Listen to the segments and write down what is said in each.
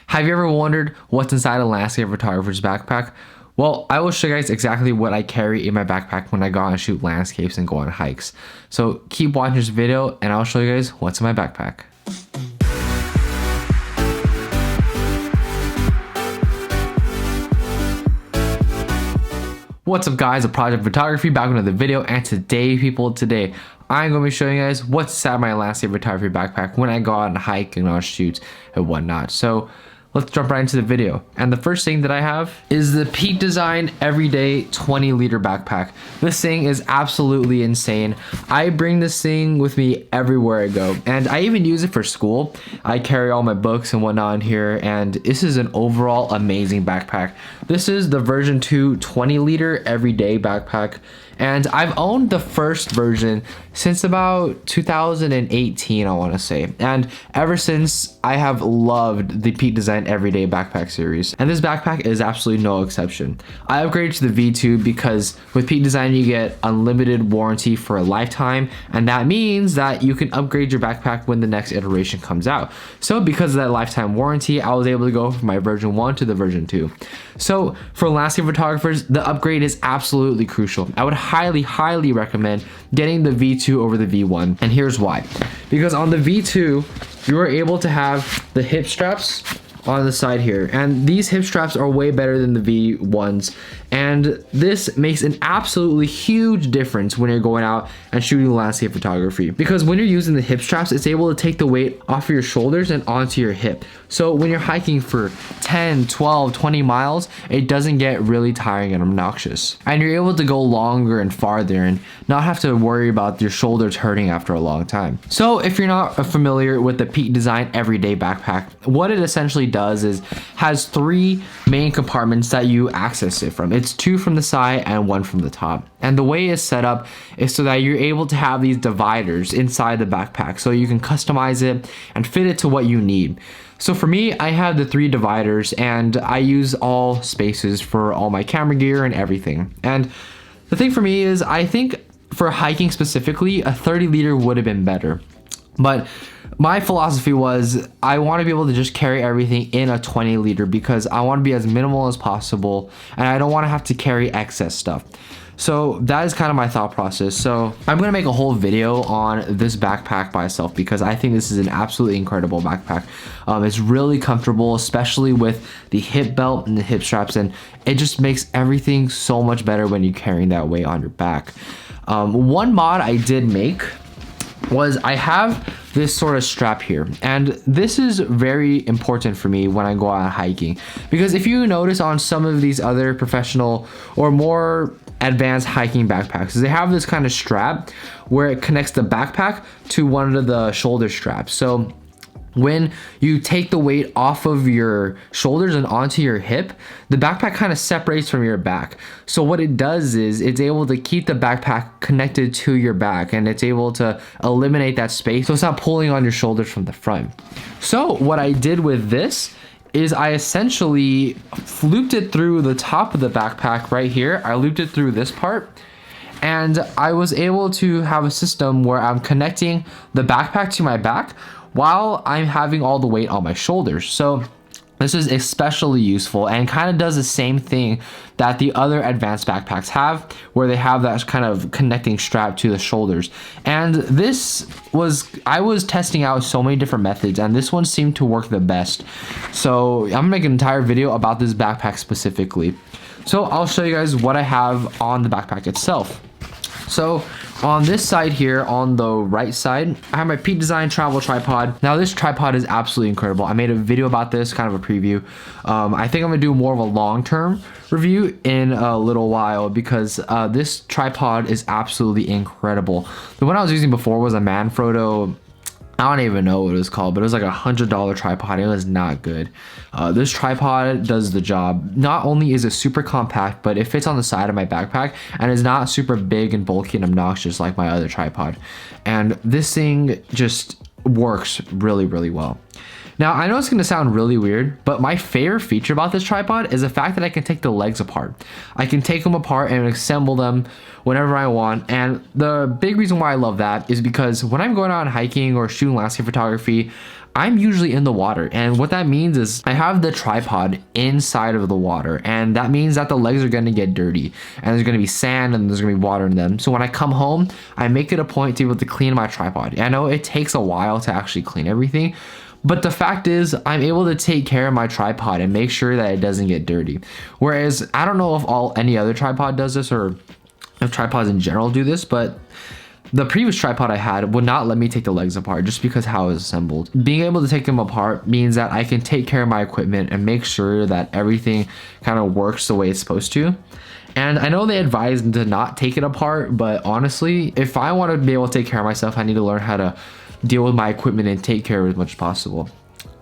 Have you ever wondered what's inside a landscape photographer's backpack? Well, I will show you guys exactly what I carry in my backpack when I go out and shoot landscapes and go on hikes. So keep watching this video and I'll show you guys what's in my backpack. What's up guys, a Project Photography back with another video, and today I'm going to be showing you guys what's inside my landscape photography backpack when I go out and hike and on shoots and whatnot. So let's jump right into the video. And the first thing that I have is the Peak Design Everyday 20-liter backpack. This thing is absolutely insane. I bring this thing with me everywhere I go, and I even use it for school. I carry all my books and whatnot in here, and this is an overall amazing backpack. This is the version 2 20-liter everyday backpack, and I've owned the first version since about 2018, I want to say, and ever since I have loved the Peak Design Everyday backpack series, and this backpack is absolutely no exception. I upgraded to the V2 because with Peak Design you get unlimited warranty for a lifetime, and that means that you can upgrade your backpack when the next iteration comes out. So because of that lifetime warranty, I was able to go from my version 1 to the version 2. So for landscape photographers, the upgrade is absolutely crucial. I would highly recommend getting the V2 over the V1, and here's why. Because on the V2 you are able to have the hip straps on the side here, and these hip straps are way better than the V1s, and this makes an absolutely huge difference when you're going out and shooting landscape photography, because when you're using the hip straps, it's able to take the weight off of your shoulders and onto your hip. So when you're hiking for 10, 12, 20 miles, it doesn't get really tiring and obnoxious, and you're able to go longer and farther and not have to worry about your shoulders hurting after a long time. So if you're not familiar with the Peak Design Everyday backpack, what it essentially does is has 3 main compartments that you access it from. It's 2 from the side and 1 from the top, and the way it's set up is so that you're able to have these dividers inside the backpack so you can customize it and fit it to what you need. So for me, I have the 3 dividers, and I use all spaces for all my camera gear and everything. And the thing for me is, I think for hiking specifically, a 30-liter would have been better. But my philosophy was I want to be able to just carry everything in a 20-liter because I want to be as minimal as possible, and I don't want to have to carry excess stuff. So that is kind of my thought process. So I'm going to make a whole video on this backpack by itself because I think this is an absolutely incredible backpack. It's really comfortable, especially with the hip belt and the hip straps, and it just makes everything so much better when you're carrying that weight on your back. One mod I did make was I have this sort of strap here, and this is very important for me when I go out hiking, because if you notice on some of these other professional or more advanced hiking backpacks, they have this kind of strap where it connects the backpack to one of the shoulder straps. So when you take the weight off of your shoulders and onto your hip, the backpack kind of separates from your back. So what it does is it's able to keep the backpack connected to your back, and it's able to eliminate that space so it's not pulling on your shoulders from the front. So what I did with this is I essentially looped it through the top of the backpack right here. I looped it through this part, and I was able to have a system where I'm connecting the backpack to my back while I'm having all the weight on my shoulders. So this is especially useful and kind of does the same thing that the other advanced backpacks have, where they have that kind of connecting strap to the shoulders. And I was testing out so many different methods, and this one seemed to work the best. So I'm gonna make an entire video about this backpack specifically. So I'll show you guys what I have on the backpack itself. So on this side here, on the right side, I have my Peak Design travel tripod. Now this tripod is absolutely incredible. I made a video about this, kind of a preview. I think I'm gonna do more of a long-term review in a little while because this tripod is absolutely incredible. The one I was using before was a Manfrotto, I don't even know what it was called, but it was like $100 tripod. It was not good. This tripod does the job. Not only is it super compact, but it fits on the side of my backpack and is not super big and bulky and obnoxious like my other tripod. And this thing just works really well. Now, I know it's going to sound really weird, but my favorite feature about this tripod is the fact that I can take the legs apart. I can take them apart and assemble them whenever I want. And the big reason why I love that is because when I'm going out hiking or shooting landscape photography, I'm usually in the water, and what that means is I have the tripod inside of the water, and that means that the legs are going to get dirty, and there's going to be sand and there's going to be water in them. So when I come home, I make it a point to be able to clean my tripod. I know it takes a while to actually clean everything, but the fact is I'm able to take care of my tripod and make sure that it doesn't get dirty. Whereas I don't know if any other tripod does this, or if tripods in general do this, but the previous tripod I had would not let me take the legs apart just because how it was assembled. Being able to take them apart means that I can take care of my equipment and make sure that everything kind of works the way it's supposed to. And I know they advise to not take it apart, but honestly, if I want to be able to take care of myself, I need to learn how to deal with my equipment and take care of it as much as possible.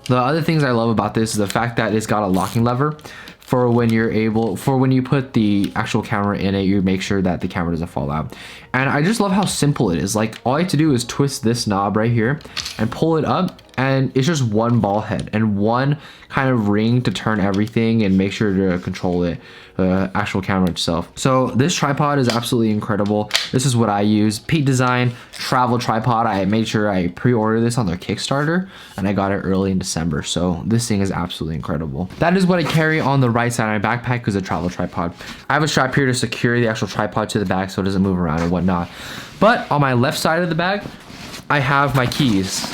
The other things I love about this is the fact that it's got a locking lever for when you put the actual camera in it, you make sure that the camera doesn't fall out. And I just love how simple it is. Like, all I have to do is twist this knob right here and pull it up, and it's just one ball head and one kind of ring to turn everything and make sure to control it, actual camera itself. So this tripod is absolutely incredible. This is what I use. Peak Design travel tripod. I made sure I pre-ordered this on their Kickstarter, and I got it early in December. So this thing is absolutely incredible. That is what I carry on the right side of my backpack, because a travel tripod. I have a strap here to secure the actual tripod to the back so it doesn't move around and whatnot. But on my left side of the bag, I have my keys.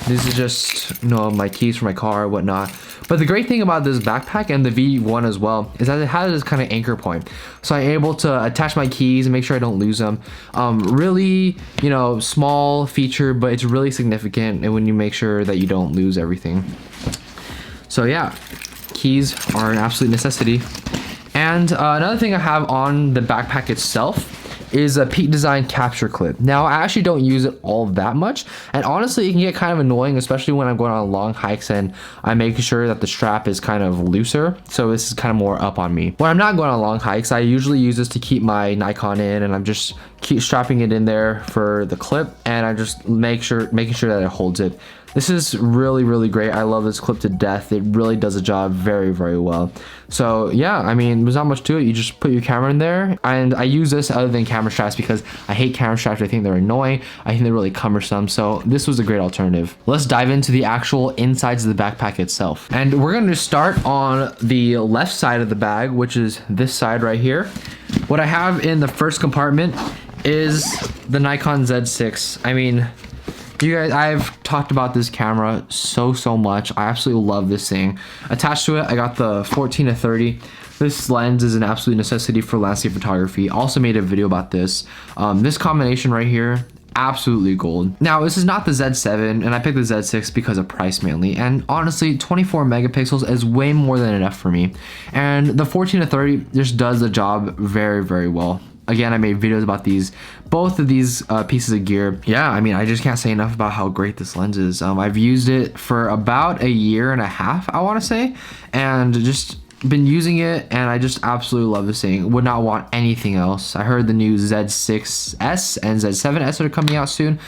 This is just, my keys for my car, whatnot. But the great thing about this backpack, and the V1 as well, is that it has this kind of anchor point. So I'm able to attach my keys and make sure I don't lose them. Really, small feature, but it's really significant, and when you make sure that you don't lose everything. So yeah, keys are an absolute necessity. And another thing I have on the backpack itself is a Peak Design capture clip. Now, I actually don't use it all that much, and honestly, it can get kind of annoying, especially when I'm going on long hikes and I'm making sure that the strap is kind of looser. So this is kind of more up on me. When I'm not going on long hikes, I usually use this to keep my Nikon in, and I'm just keep strapping it in there for the clip, and I just making sure that it holds it. This is really, really great. I love this clip to death. It really does the job very, very well. So yeah, I mean, there's not much to it. You just put your camera in there, and I use this other than camera straps because I hate camera straps. I think they're annoying. I think they're really cumbersome. So this was a great alternative. Let's dive into the actual insides of the backpack itself. And we're going to start on the left side of the bag, which is this side right here. What I have in the first compartment is the Nikon Z6. I mean, you guys, I've talked about this camera so much. I absolutely love this thing. Attached to it, I got the 14-30. This lens is an absolute necessity for landscape photography. Also made a video about this. This combination right here, absolutely gold. Now, this is not the Z7, and I picked the Z6 because of price mainly. And honestly, 24 megapixels is way more than enough for me. And the 14-30 just does the job very, very well. Again, I made videos about both of these pieces of gear. Yeah, I mean, I just can't say enough about how great this lens is. I've used it for about 1.5 years, I want to say, and just been using it, and I just absolutely love this thing. Would not want anything else. I heard the new Z6S and Z7S are coming out soon.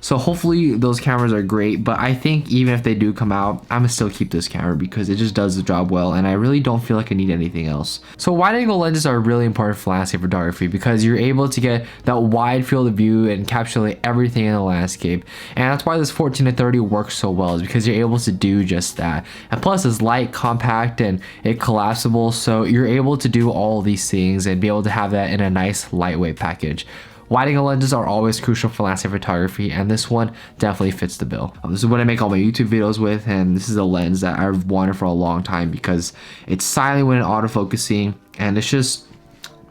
So hopefully those cameras are great, but I think even if they do come out, I'm gonna still keep this camera because it just does the job well, and I really don't feel like I need anything else. So wide angle lenses are really important for landscape photography because you're able to get that wide field of view and capture everything in the landscape. And that's why this 14-30 works so well, is because you're able to do just that. And plus it's light, compact, and it's collapsible, so you're able to do all these things and be able to have that in a nice lightweight package. Wide angle lenses are always crucial for landscape photography, and this one definitely fits the bill. This is what I make all my YouTube videos with, and this is a lens that I've wanted for a long time because it's silent when autofocusing, and it's just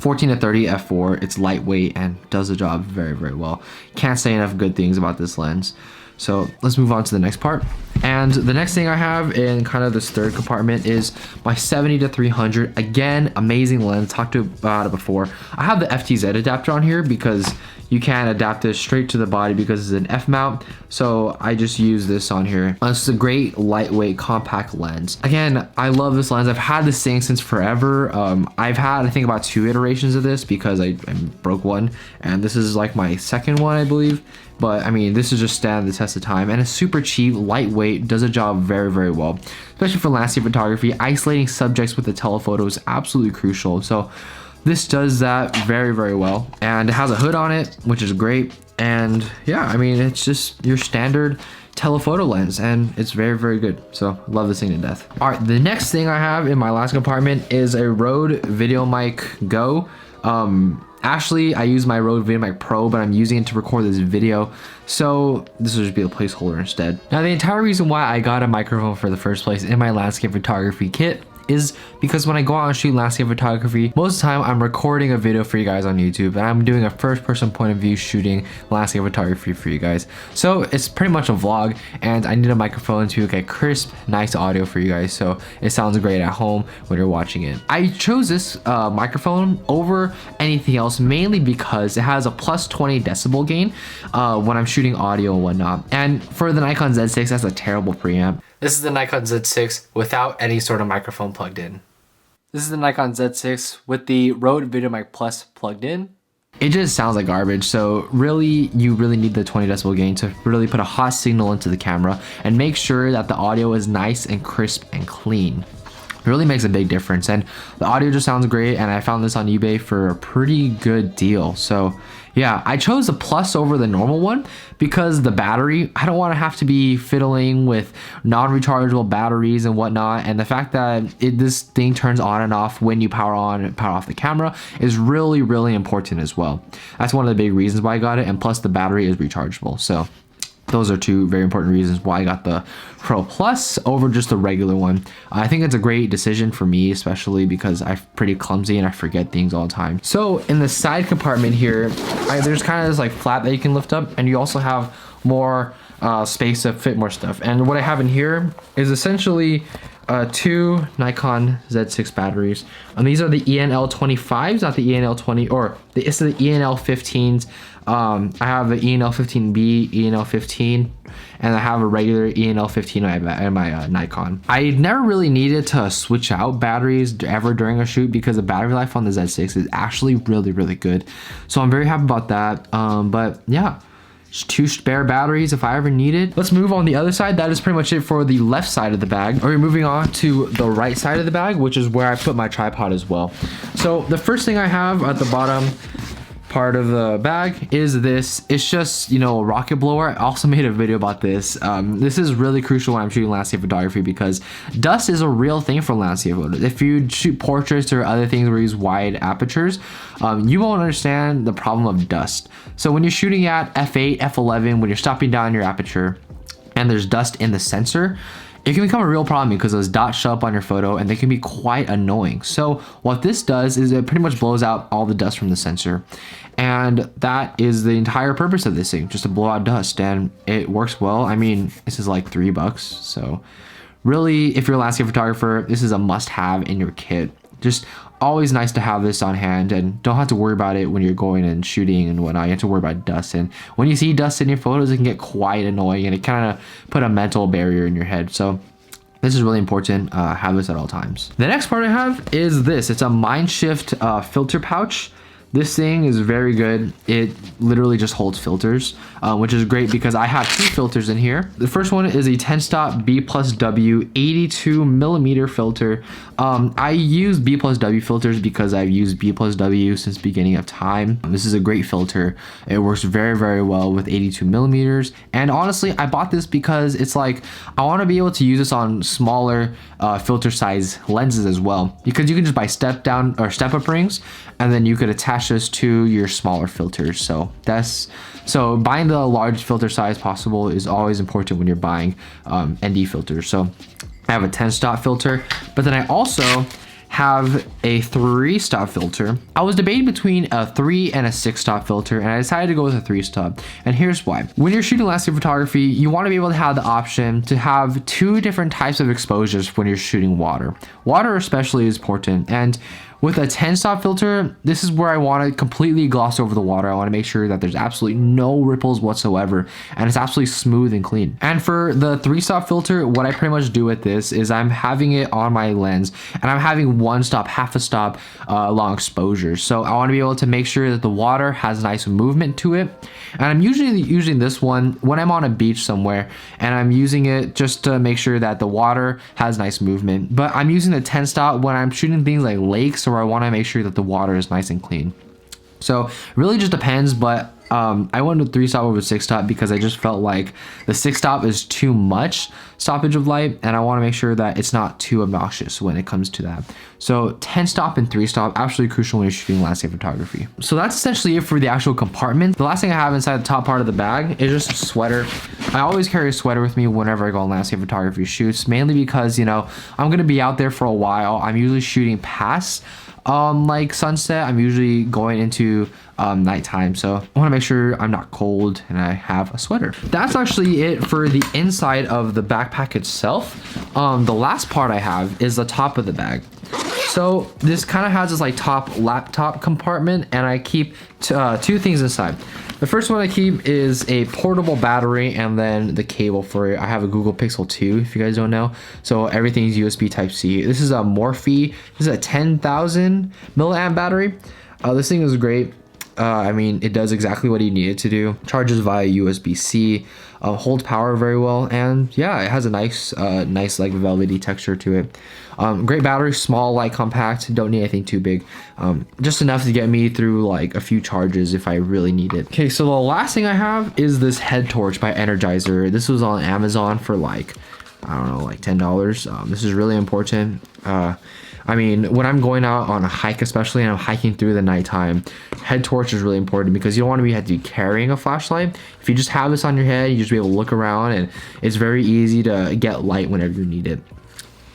14-30 f4. It's lightweight and does the job very, very well. Can't say enough good things about this lens. So let's move on to the next part. And the next thing I have in kind of this third compartment is my 70-300. Again, amazing lens. Talked about it before. I have the FTZ adapter on here because you can adapt this straight to the body because it's an F mount. So I just use this on here. This is a great lightweight compact lens. Again, I love this lens. I've had this thing since forever. I've had, I think, about 2 iterations of this because I broke one, and this is like my second one, I believe. But I mean, this is just stand the test of time, and it's super cheap, lightweight, does a job very, very well, especially for landscape photography. Isolating subjects with the telephoto is absolutely crucial. So this does that very, very well, and it has a hood on it, which is great. And yeah, I mean, it's just your standard telephoto lens, and it's very, very good. So love this thing to death. All right, the next thing I have in my last compartment is a Rode VideoMic Go. Actually, I use my Rode VideoMic Pro, but I'm using it to record this video, so this will just be a placeholder instead. Now, the entire reason why I got a microphone for the first place in my landscape photography kit is because when I go out and shoot landscape photography, most of the time I'm recording a video for you guys on YouTube, and I'm doing a first-person point of view shooting landscape photography for you guys. So it's pretty much a vlog, and I need a microphone to get crisp, nice audio for you guys, so it sounds great at home when you're watching it. I chose this microphone over anything else mainly because it has a plus 20 decibel gain when I'm shooting audio and whatnot. And for the Nikon Z6, that's a terrible preamp. This is the Nikon Z6 without any sort of microphone plugged in. This is the Nikon Z6 with the Rode VideoMic Plus plugged in. It just sounds like garbage, so really, you really need the 20 decibel gain to really put a hot signal into the camera and make sure that the audio is nice and crisp and clean. It really makes a big difference, and the audio just sounds great, and I found this on eBay for a pretty good deal. So yeah, I chose the Plus over the normal one because the battery, I don't want to have to be fiddling with non-rechargeable batteries and whatnot, and the fact that this thing turns on and off when you power on and power off the camera is really, really important as well. That's one of the big reasons why I got it, and plus the battery is rechargeable. So those are two very important reasons why I got the Pro Plus over just the regular one. I think it's a great decision for me, especially because I'm pretty clumsy and I forget things all the time. So in the side compartment here, there's kind of this like flap that you can lift up, and you also have more space to fit more stuff. And what I have in here is essentially two Nikon Z6 batteries, and these are the ENL25s, not the ENL20, or it's the ENL15s. I have the ENL15B, ENL15, and I have a regular ENL15 in my Nikon. I never really needed to switch out batteries ever during a shoot because the battery life on the Z6 is actually really, really good. So I'm very happy about that. But yeah, two spare batteries if I ever need it. Let's move on the other side. That is pretty much it for the left side of the bag. We're moving on to the right side of the bag, which is where I put my tripod as well. So the first thing I have at the bottom part of the bag is this. It's just, you know, a rocket blower. I also made a video about this. This is really crucial when I'm shooting landscape photography because dust is a real thing for landscape photos. If you shoot portraits or other things where you use wide apertures, you won't understand the problem of dust. So when you're shooting at f8, f11, when you're stopping down your aperture and there's dust in the sensor, it can become a real problem because those dots show up on your photo and they can be quite annoying. So what this does is it pretty much blows out all the dust from the sensor. And that is the entire purpose of this thing, just to blow out dust, and it works well. I mean, this is like $3, so really, if you're a landscape photographer, this is a must-have in your kit. Just always nice to have this on hand, and don't have to worry about it when you're going and shooting and whatnot. You have to worry about dust, and when you see dust in your photos, it can get quite annoying, and it kind of put a mental barrier in your head. So this is really important. Have this at all times. The next part I have is this. It's a Mindshift filter pouch. This thing is very good. It literally just holds filters, which is great because I have two filters in here. The first one is a 10 stop B plus W 82 millimeter filter. I use B plus W filters because I've used B plus W since beginning of time. This is a great filter. It works very, very well with 82 millimeters. And honestly, I bought this because it's like, I want to be able to use this on smaller filter size lenses as well, because you can just buy step down or step up rings, and then you could attach this to your smaller filters. So buying the large filter size possible is always important when you're buying ND filters. So I have a 10 stop filter, but then I also have a 3 stop filter. I was debating between a 3 and a 6 stop filter, and I decided to go with a 3 stop. And here's why. When you're shooting landscape photography, you want to be able to have the option to have 2 different types of exposures when you're shooting water. Water especially is important, and with a 10 stop filter, this is where I want to completely gloss over the water. I want to make sure that there's absolutely no ripples whatsoever, and it's absolutely smooth and clean. And for the 3 stop filter, what I pretty much do with this is I'm having it on my lens, and I'm having 1 stop, half a stop long exposures. So I want to be able to make sure that the water has nice movement to it. And I'm usually using this one when I'm on a beach somewhere, and I'm using it just to make sure that the water has nice movement. But I'm using the 10 stop when I'm shooting things like lakes, or I want to make sure that the water is nice and clean. So it really just depends, but I went with 3-stop over 6-stop because I just felt like the 6-stop is too much stoppage of light, and I want to make sure that it's not too obnoxious when it comes to that. So 10-stop and 3-stop, absolutely crucial when you're shooting landscape photography. So that's essentially it for the actual compartment. The last thing I have inside the top part of the bag is just a sweater. I always carry a sweater with me whenever I go on landscape photography shoots, mainly because, you know, I'm going to be out there for a while. I'm usually shooting past like sunset. I'm usually going into nighttime, so I want to make sure I'm not cold and I have a sweater. That's actually it for the inside of the backpack itself. The last part I have is the top of the bag. So this kind of has this like top laptop compartment, and I keep two things inside. The first one I keep is a portable battery and then the cable for it. I have a Google Pixel 2, if you guys don't know. So everything's USB Type-C. This is a Morphe. This is a 10,000 milliamp battery. This thing is great. I mean, it does exactly what you need it to do. Charges via USB-C, holds power very well, and yeah, it has a nice like velvety texture to it. Great battery, small, light, compact. Don't need anything too big. Just enough to get me through like a few charges if I really need it. Okay, so the last thing I have is this head torch by Energizer. This was on Amazon for like, I don't know, like $10. This is really important. I mean, when I'm going out on a hike, especially, and I'm hiking through the nighttime, head torch is really important because you don't want to be carrying a flashlight. If you just have this on your head, you just be able to look around, and it's very easy to get light whenever you need it.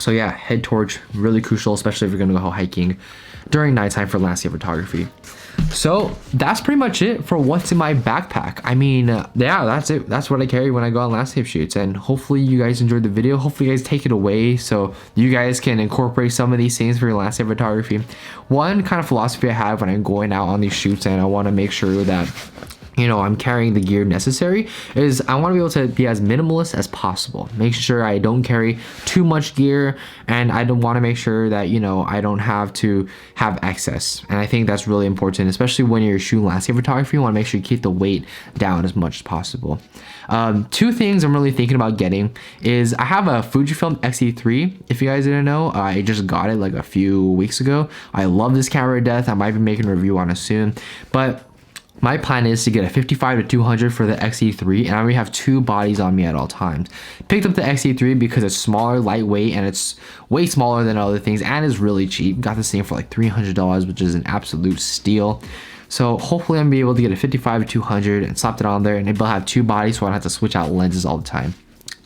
So yeah, head torch, really crucial, especially if you're gonna go hiking during nighttime for landscape photography. So that's pretty much it for what's in my backpack. I mean, yeah, that's it. That's what I carry when I go on landscape shoots, and hopefully you guys enjoyed the video. Hopefully you guys take it away so you guys can incorporate some of these things for your landscape photography. One kind of philosophy I have when I'm going out on these shoots, and I want to make sure that, you know, I'm carrying the gear necessary, is I want to be able to be as minimalist as possible. Make sure I don't carry too much gear, and I don't want to make sure that, you know, I don't have to have excess. And I think that's really important, especially when you're shooting landscape photography. You want to make sure you keep the weight down as much as possible. Two things I'm really thinking about getting is I have a Fujifilm X-E3. If you guys didn't know, I just got it like a few weeks ago. I love this camera to death. I might be making a review on it soon, but my plan is to get a 55-200 for the X-E3, and I already have two bodies on me at all times. Picked up the X-E3 because it's smaller, lightweight, and it's way smaller than other things, and is really cheap. Got this thing for like $300, which is an absolute steal. So hopefully I'm gonna be able to get a 55-200 and slap it on there, and able to have two bodies so I don't have to switch out lenses all the time.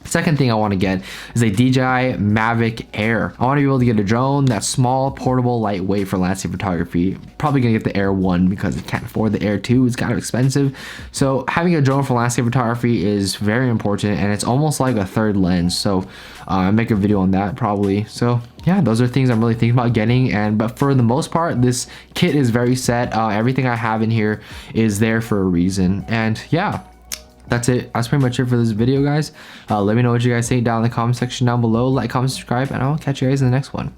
Second thing I want to get is a DJI Mavic Air. I want to be able to get a drone that's small, portable, lightweight for landscape photography. Probably gonna get the Air 1 because I can't afford the Air 2. It's kind of expensive. So having a drone for landscape photography is very important, and it's almost like a third lens. So I'll make a video on that probably. So yeah, those are things I'm really thinking about getting. But for the most part, this kit is very set. Everything I have in here is there for a reason. And yeah, that's it. That's pretty much it for this video, guys. Let me know what you guys think down in the comment section down below. Like, comment, subscribe, and I'll catch you guys in the next one.